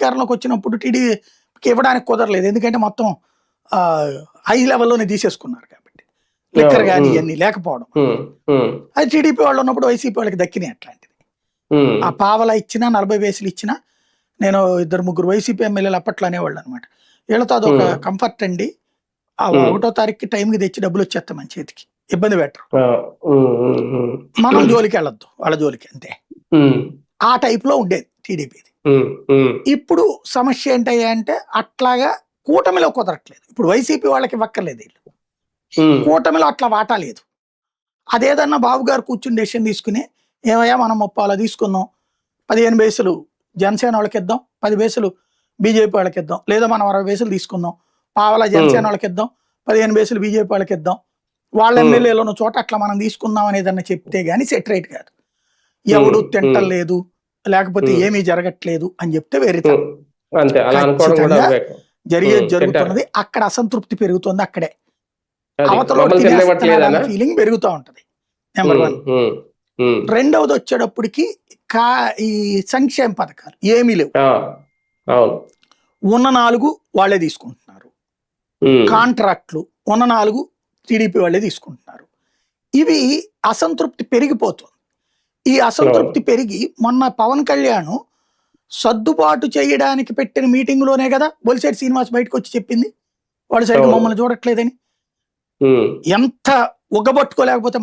అధికారంలోకి వచ్చినప్పుడు టీడీపీకి ఇవ్వడానికి కుదరలేదు. ఎందుకంటే మొత్తం హై లెవెల్లోనే తీసేసుకున్నారు కాబట్టి, లిక్కర్ కానీ ఇవన్నీ లేకపోవడం. అది టీడీపీ వాళ్ళు ఉన్నప్పుడు వైసీపీ వాళ్ళకి దక్కినాయి అట్లాంటిది. ఆ పావలా ఇచ్చినా 40 పైసలు ఇచ్చినా, నేను 2-3 వైసీపీ ఎమ్మెల్యేలు అప్పట్లో అనేవాళ్ళు అనమాట, వీళ్ళతో అదొక కంఫర్ట్ అండి, ఆ 1వ తారీఖుకి టైంకి తెచ్చి డబ్బులు వచ్చేస్తాం మన చేతికి, ఇబ్బంది పెట్టరు, మనం జోలికి వెళ్ళొద్దు వాళ్ళ జోలికి, అంతే. ఆ టైప్ లో ఉండేది టీడీపీది. ఇప్పుడు సమస్య ఏంటయ్యా అంటే అట్లాగా కూటమిలో కుదరట్లేదు. ఇప్పుడు వైసీపీ వాళ్ళకి ఇవ్వక్కర్లేదు, వీళ్ళు కూటమిలో అట్లా వాటా లేదు. అదేదన్నా బాబు గారు కూర్చుని డెసిషన్ తీసుకుని, ఏమయ్యా మనం 30 తీసుకుందాం, 15 పైసలు జనసేన వాళ్ళకి ఇద్దాం, 10 పైసలు బీజేపీ వాళ్ళకి ఇద్దాం, లేదా మనం 60 పైసలు తీసుకుందాం, పావలా జనసేన వాళ్ళకి ఇద్దాం, 15 పైసలు బీజేపీ వాళ్ళకి ఇద్దాం, వాళ్ళ ఎమ్మెల్యేలు ఉన్న చోట అట్లా మనం తీసుకుందాం అనేదన్నా చెప్తే గానీ సెటరేట్ కాదు. ఎవడు తింటలేదు లేకపోతే ఏమీ జరగట్లేదు అని చెప్తే వేరే జరిగేది జరుగుతున్నది. అక్కడ అసంతృప్తి పెరుగుతుంది, అక్కడే అవతల ఫీలింగ్ పెరుగుతూ ఉంటది. నెంబర్ 1. రెండవది వచ్చేటప్పటికి ఈ సంక్షేమ పథకాలు ఏమీ లేవు, ఉన్న 4 వాళ్ళే తీసుకుంటున్నారు, కాంట్రాక్ట్లు ఉన్న 4 టీడీపీ వాళ్ళే తీసుకుంటున్నారు. ఇవి అసంతృప్తి పెరిగిపోతుంది. ఈ అసంతృప్తి పెరిగి మొన్న పవన్ కళ్యాణ్ సర్దుబాటు చేయడానికి పెట్టిన మీటింగ్లోనే కదా బొలిశెట్టి శ్రీనివాస్ బయటకు వచ్చి చెప్పింది, వాళ్ళు సరిగ్గా మమ్మల్ని చూడట్లేదని. ఎంత ఉగ్గబట్టుకోలేకపోతే